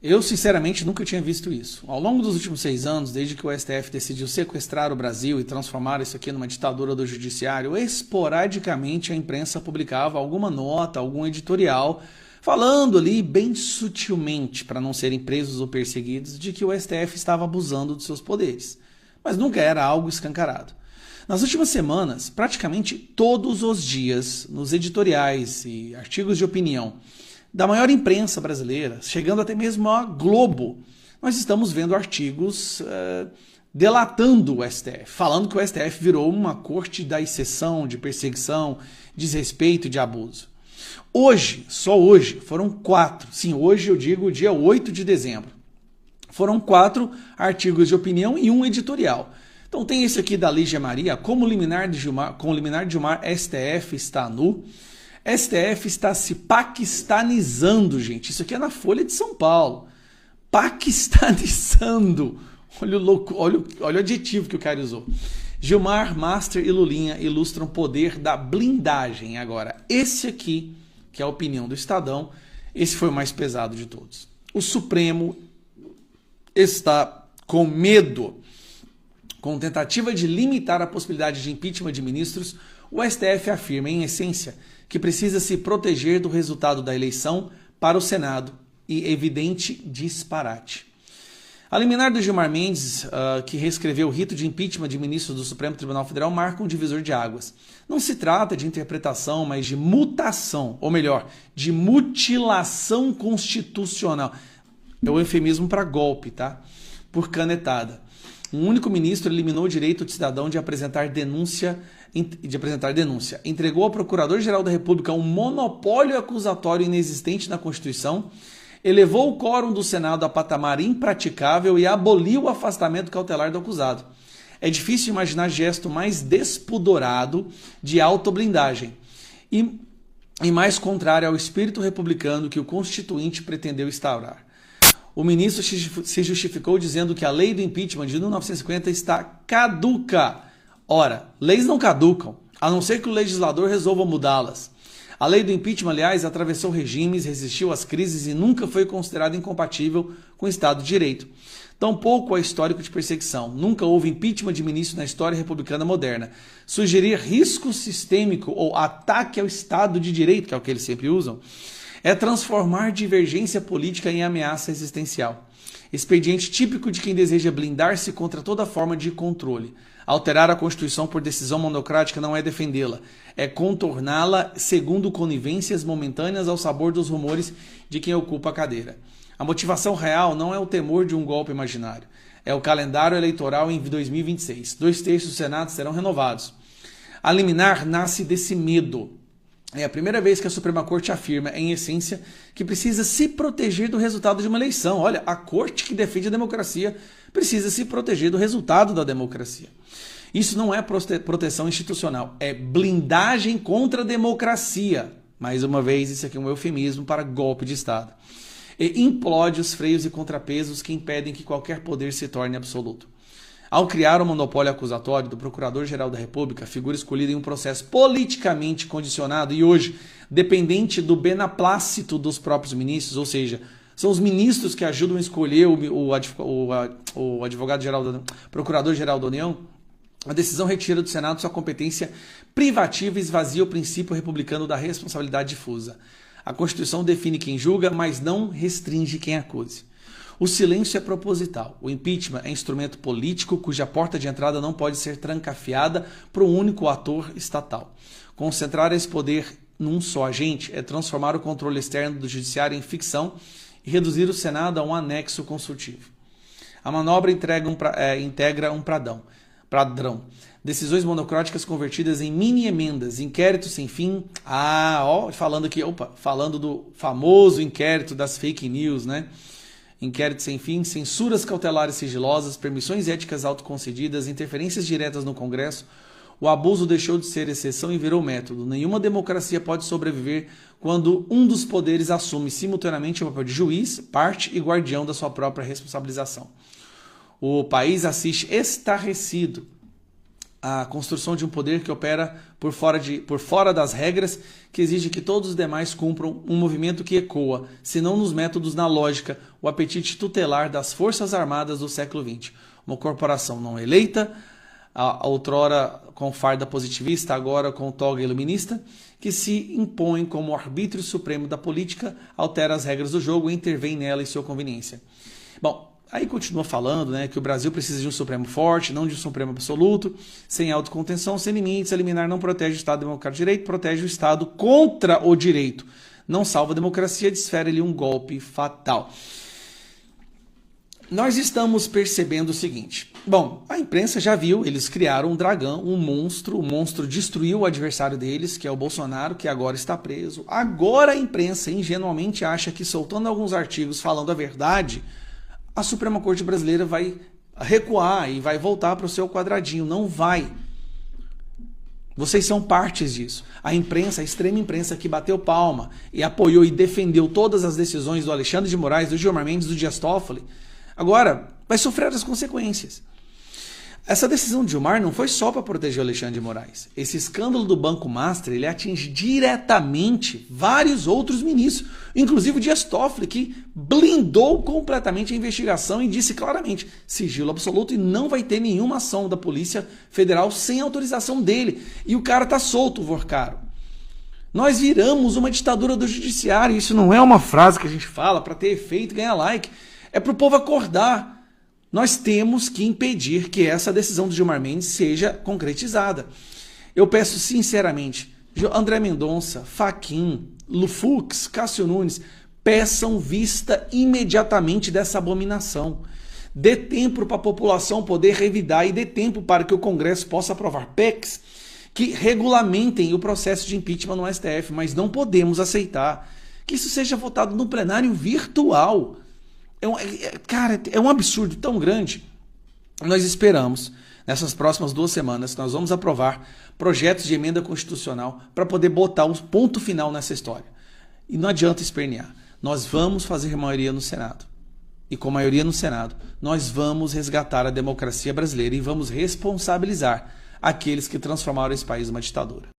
Eu, sinceramente, nunca tinha visto isso. Ao longo dos últimos 6 anos, desde que o STF decidiu sequestrar o Brasil e transformar isso aqui numa ditadura do judiciário, esporadicamente a imprensa publicava alguma nota, algum editorial, falando ali bem sutilmente, para não serem presos ou perseguidos, de que o STF estava abusando dos seus poderes. Mas nunca era algo escancarado. Nas últimas semanas, praticamente todos os dias, nos editoriais e artigos de opinião da maior imprensa brasileira, chegando até mesmo a Globo, nós estamos vendo artigos delatando o STF, falando que o STF virou uma corte da exceção, de perseguição, desrespeito e de abuso. Hoje, só hoje, foram 4, sim, hoje eu digo dia 8 de dezembro, foram 4 artigos de opinião e um editorial. Então tem esse aqui da Lígia Maria, com o liminar de Gilmar, STF está nu. STF está se paquistanizando, gente. Isso aqui é na Folha de São Paulo. Paquistanizando. Olha o adjetivo que o cara usou. Gilmar, Master e Lulinha ilustram o poder da blindagem. Agora, esse aqui, que é a opinião do Estadão, esse foi o mais pesado de todos. O Supremo está com medo. Com tentativa de limitar a possibilidade de impeachment de ministros, o STF afirma, em essência, que precisa se proteger do resultado da eleição para o Senado e evidente disparate. A liminar do Gilmar Mendes, que reescreveu o rito de impeachment de ministros do Supremo Tribunal Federal, marca um divisor de águas. Não se trata de interpretação, mas de mutação, ou melhor, de mutilação constitucional. É o eufemismo para golpe, tá? Por canetada. Um único ministro eliminou o direito do cidadão de apresentar denúncia. Entregou ao Procurador-Geral da República um monopólio acusatório inexistente na Constituição, elevou o quórum do Senado a patamar impraticável e aboliu o afastamento cautelar do acusado. É difícil imaginar gesto mais despudorado de autoblindagem e mais contrário ao espírito republicano que o Constituinte pretendeu instaurar. O ministro se justificou dizendo que a lei do impeachment de 1950 está caduca. Ora, leis não caducam, a não ser que o legislador resolva mudá-las. A lei do impeachment, aliás, atravessou regimes, resistiu às crises e nunca foi considerada incompatível com o Estado de Direito. Tampouco há histórico de perseguição. Nunca houve impeachment de ministro na história republicana moderna. Sugerir risco sistêmico ou ataque ao Estado de Direito, que é o que eles sempre usam, é transformar divergência política em ameaça existencial. Expediente típico de quem deseja blindar-se contra toda forma de controle. Alterar a Constituição por decisão monocrática não é defendê-la, é contorná-la segundo conivências momentâneas ao sabor dos rumores de quem ocupa a cadeira. A motivação real não é o temor de um golpe imaginário, é o calendário eleitoral em 2026. 2/3 do Senado serão renovados. A liminar nasce desse medo. É a primeira vez que a Suprema Corte afirma, em essência, que precisa se proteger do resultado de uma eleição. Olha, a Corte que defende a democracia precisa se proteger do resultado da democracia. Isso não é proteção institucional, é blindagem contra a democracia. Mais uma vez, isso aqui é um eufemismo para golpe de Estado. E implode os freios e contrapesos que impedem que qualquer poder se torne absoluto. Ao criar o monopólio acusatório do Procurador-Geral da República, figura escolhida em um processo politicamente condicionado e hoje dependente do beneplácito dos próprios ministros, ou seja, são os ministros que ajudam a escolher o Procurador-Geral da União, a decisão retira do Senado sua competência privativa e esvazia o princípio republicano da responsabilidade difusa. A Constituição define quem julga, mas não restringe quem acuse. O silêncio é proposital. O impeachment é instrumento político cuja porta de entrada não pode ser trancafiada por um único ator estatal. Concentrar esse poder num só agente é transformar o controle externo do judiciário em ficção e reduzir o Senado a um anexo consultivo. A manobra integra um padrão. Decisões monocráticas convertidas em mini-emendas, inquéritos sem fim. Falando do famoso inquérito das fake news, né? Inquérito sem fim, censuras cautelares sigilosas, permissões éticas autoconcedidas, interferências diretas no Congresso. O abuso deixou de ser exceção e virou método. Nenhuma democracia pode sobreviver quando um dos poderes assume simultaneamente o papel de juiz, parte e guardião da sua própria responsabilização. O país assiste estarrecido a construção de um poder que opera por fora das regras, que exige que todos os demais cumpram um movimento que ecoa, se não nos métodos, na lógica, o apetite tutelar das Forças Armadas do século XX. Uma corporação não eleita, outrora com farda positivista, agora com toga iluminista, que se impõe como arbítrio supremo da política, altera as regras do jogo e intervém nela em sua conveniência. Bom, aí continua falando, né, que o Brasil precisa de um Supremo forte, não de um Supremo absoluto, sem autocontenção, sem limites. A liminar não protege o Estado democrático de direito, protege o Estado contra o direito. Não salva a democracia, desfere-lhe um golpe fatal. Nós estamos percebendo o seguinte. Bom, a imprensa já viu, eles criaram um dragão, um monstro. O monstro destruiu o adversário deles, que é o Bolsonaro, que agora está preso. Agora a imprensa ingenuamente acha que, soltando alguns artigos falando a verdade, a Suprema Corte Brasileira vai recuar e vai voltar para o seu quadradinho. Não vai. Vocês são partes disso. A imprensa, a extrema imprensa que bateu palma e apoiou e defendeu todas as decisões do Alexandre de Moraes, do Gilmar Mendes, do Dias Toffoli, agora vai sofrer as consequências. Essa decisão de Gilmar não foi só para proteger o Alexandre de Moraes. Esse escândalo do Banco Master, ele atinge diretamente vários outros ministros, inclusive o Dias Toffoli, que blindou completamente a investigação e disse claramente, sigilo absoluto, e não vai ter nenhuma ação da Polícia Federal sem autorização dele. E o cara tá solto, o Vorcaro. Nós viramos uma ditadura do judiciário. Isso não é uma frase que a gente fala para ter efeito e ganhar like. É para o povo acordar. Nós temos que impedir que essa decisão do Gilmar Mendes seja concretizada. Eu peço sinceramente, André Mendonça, Fachin, Lufux, Cássio Nunes, peçam vista imediatamente dessa abominação. Dê tempo para a população poder revidar e dê tempo para que o Congresso possa aprovar PECs que regulamentem o processo de impeachment no STF, mas não podemos aceitar que isso seja votado no plenário virtual. Cara, é um absurdo tão grande. Nós esperamos, nessas próximas 2 semanas, nós vamos aprovar projetos de emenda constitucional para poder botar um ponto final nessa história. E não adianta espernear. Nós vamos fazer maioria no Senado. E com maioria no Senado, nós vamos resgatar a democracia brasileira e vamos responsabilizar aqueles que transformaram esse país numa ditadura.